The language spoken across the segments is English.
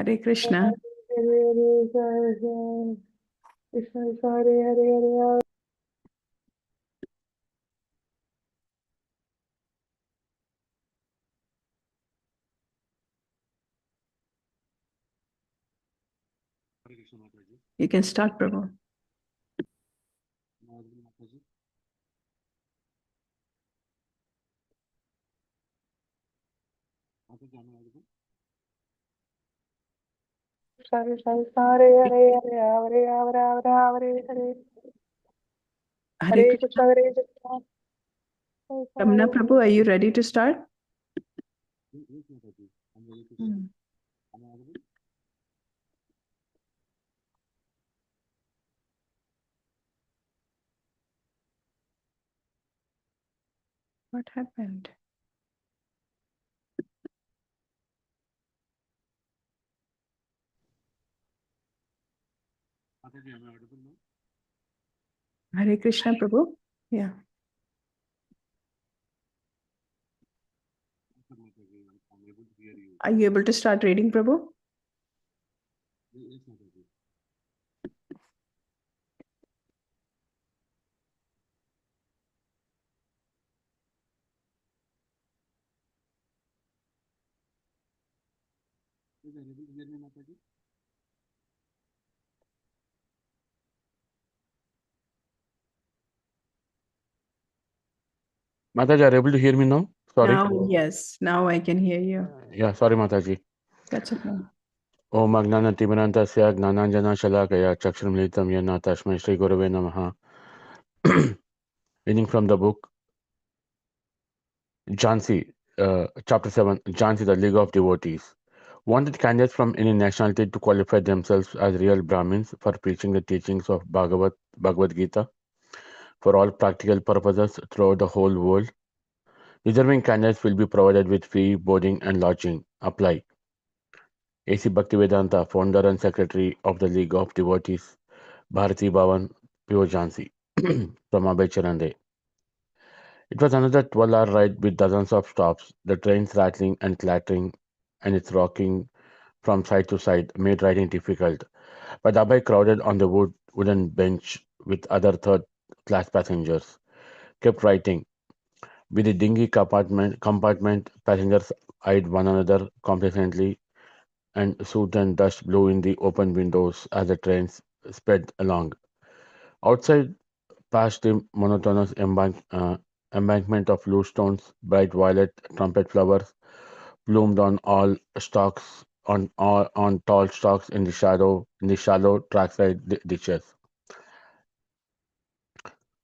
Hare Krishna. Krishna Hare Hare Hare. You can start, Prabhu. Hare Hare Hare Hare Hare Hare. Hare Krishna Hare Krishna. Ramana Prabhu, are you ready to start? What happened? Hare Krishna Prabhu. Yeah. Are you able to start reading, Prabhu? Mataji, are you able to hear me now? Sorry. Now, yes. Now I can hear you. Yeah, sorry, Mataji. That's okay. Om Agnana Timirantasya Gnananjana Shalakaya Chakshramlitam Yana Tashmai Shri Gurave Namaha. Reading from the book Jhansi, Chapter 7, Jhansi, the League of Devotees. Wanted candidates from any nationality to qualify themselves as real Brahmins for preaching the teachings of Bhagavad Gita for all practical purposes throughout the whole world. Deserving candidates will be provided with free boarding and lodging. Apply. A.C. Bhaktivedanta, founder and secretary of the League of Devotees, Bharati Bhavan, Pure Jhansi, from Abhay Charande. It was another 12-hour ride with dozens of stops, the trains rattling and clattering and its rocking from side to side made riding difficult. But Abhay, crowded on the wooden bench with other third-class passengers, kept writing. With the dingy compartment, passengers eyed one another complacently, and soot and dust blew in the open windows as the trains sped along. Outside, past the monotonous embankment of loose stones, bright violet trumpet flowers bloomed on all stalks on tall stalks in the shallow trackside ditches.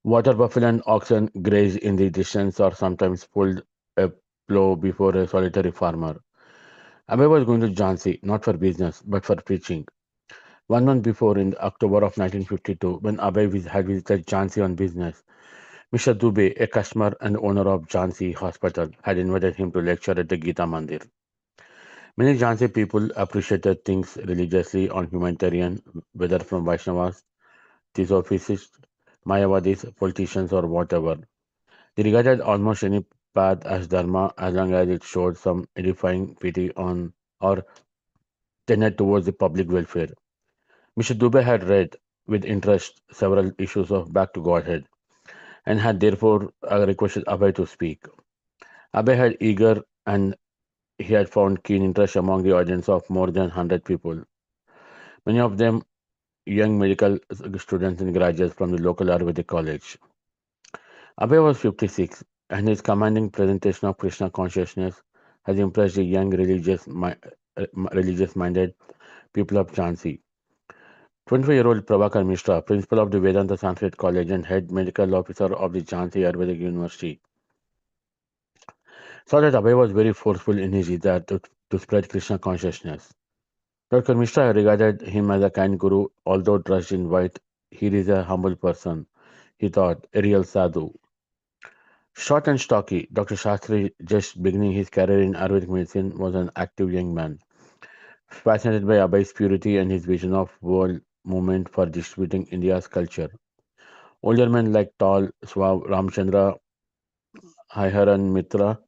Water buffalo and oxen grazed in the distance or sometimes pulled a plough before a solitary farmer. Abhay was going to Jhansi, not for business, but for preaching. 1 month before, in October of 1952, when Abhay had visited Jhansi on business, Mr. Dubey, a customer and owner of Jhansi Hospital, had invited him to lecture at the Gita Mandir. Many Jhansi people appreciated things religiously on humanitarian, whether from Vaishnavas, Theosophists, Mayavadis, politicians, or whatever. They regarded almost any path as dharma as long as it showed some edifying pity on or tended towards the public welfare. Mr. Dubey had read with interest several issues of Back to Godhead and had therefore requested Abhay to speak. Abhay had eager and he had found keen interest among the audience of more than 100 people, many of them young medical students and graduates from the local Ayurvedic college. Abhay was 56, and his commanding presentation of Krishna consciousness has impressed the young religious-minded people of Jhansi. 25-year-old Prabhakar Mishra, principal of the Vedanta Sanskrit College and head medical officer of the Jhansi Ayurvedic University, saw that Abhay was very forceful in his desire to spread Krishna consciousness. Dr. Mishra regarded him as a kind guru, although dressed in white. He is a humble person, he thought, a real sadhu. Short and stocky, Dr. Shastri, just beginning his career in Ayurvedic medicine, was an active young man, fascinated by Abhay's purity and his vision of world movement for distributing India's culture. Older men like tall, suave Ramchandra Haiharan Mitra,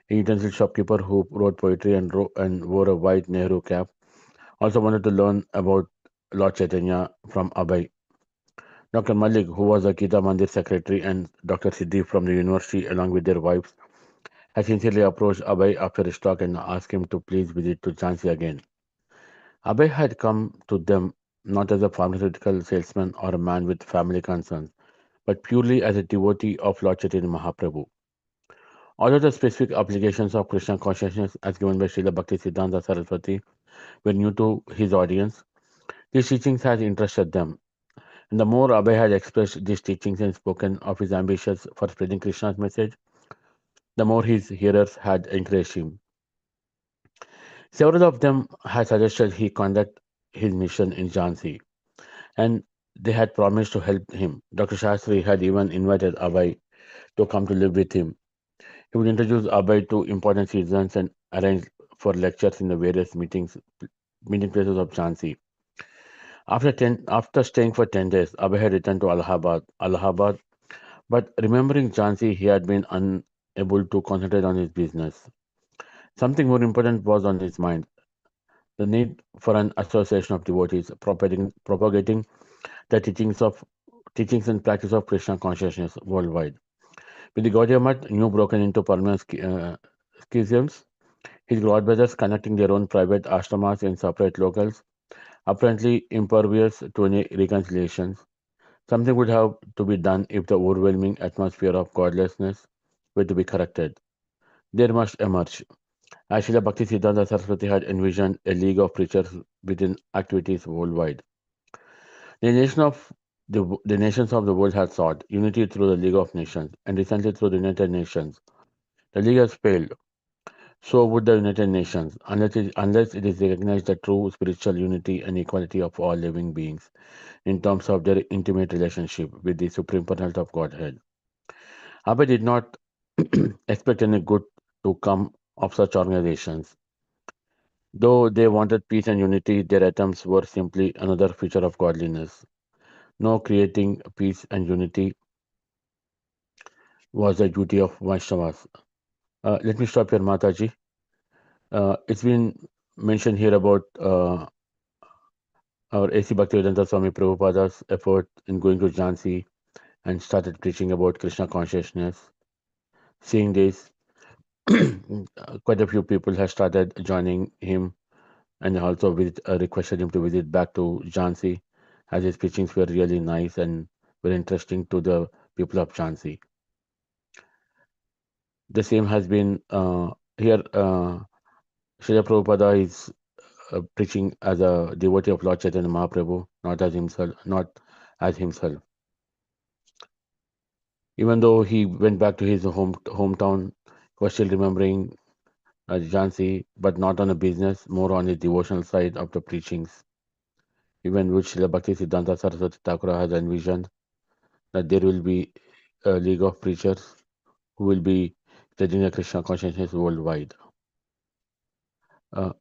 a utensil shopkeeper who wrote poetry and wore a white Nehru cap, Also wanted to learn about Lord Chaitanya from Abhay. Dr. Malik, who was the Gita Mandir secretary, and Dr. Siddhi from the university, along with their wives, had sincerely approached Abhay after his talk and asked him to please visit to Jhansi again. Abhay had come to them not as a pharmaceutical salesman or a man with family concerns, but purely as a devotee of Lord Chaitanya Mahaprabhu. Although the specific applications of Krishna consciousness as given by Srila Bhakti Siddhanta Saraswati were new to his audience, these teachings had interested them. And the more Abhay had expressed these teachings and spoken of his ambitions for spreading Krishna's message, the more his hearers had encouraged him. Several of them had suggested he conduct his mission in Jhansi, and they had promised to help him. Dr. Shastri had even invited Abhay to come to live with him. He would introduce Abhay to important citizens and arrange for lectures in the various meeting places of Jhansi. After staying for 10 days, Abhay had returned to Allahabad, but remembering Jhansi, he had been unable to concentrate on his business. Something more important was on his mind: the need for an association of devotees propagating the teachings and practice of Krishna consciousness worldwide. With the Gaudiya Math new broken into permanent schisms, his godbrothers connecting their own private ashramas in separate locales, apparently impervious to any reconciliations. Something would have to be done if the overwhelming atmosphere of godlessness were to be corrected. There must emerge. As Srila Bhakti Siddhanta Saraswati had envisioned a league of preachers within activities worldwide. The, nation of the nations of the world had sought unity through the League of Nations, and recently through the United Nations. The League has failed. So would the United Nations, unless it is recognized the true spiritual unity and equality of all living beings in terms of their intimate relationship with the Supreme Personality of Godhead. Abhay did not expect any good to come of such organizations. Though they wanted peace and unity, their attempts were simply another feature of godliness. No, creating peace and unity was the duty of Vaishnavas. Let me stop here, Mataji. It's been mentioned here about our A.C. Bhaktivedanta Swami Prabhupada's effort in going to Jhansi and started preaching about Krishna consciousness. Seeing this, quite a few people have started joining him and also requested him to visit back to Jhansi, as his preachings were really nice and very interesting to the people of Jhansi. The same has been here. Srila Prabhupada is preaching as a devotee of Lord Chaitanya Mahaprabhu, not as himself. Even though he went back to his hometown, he was still remembering Jhansi, but not on a business, more on the devotional side of the preachings. Even which Srila Bhakti Siddhanta Saraswati Thakur has envisioned that there will be a league of preachers who will be spreading the Krishna consciousness worldwide. Uh,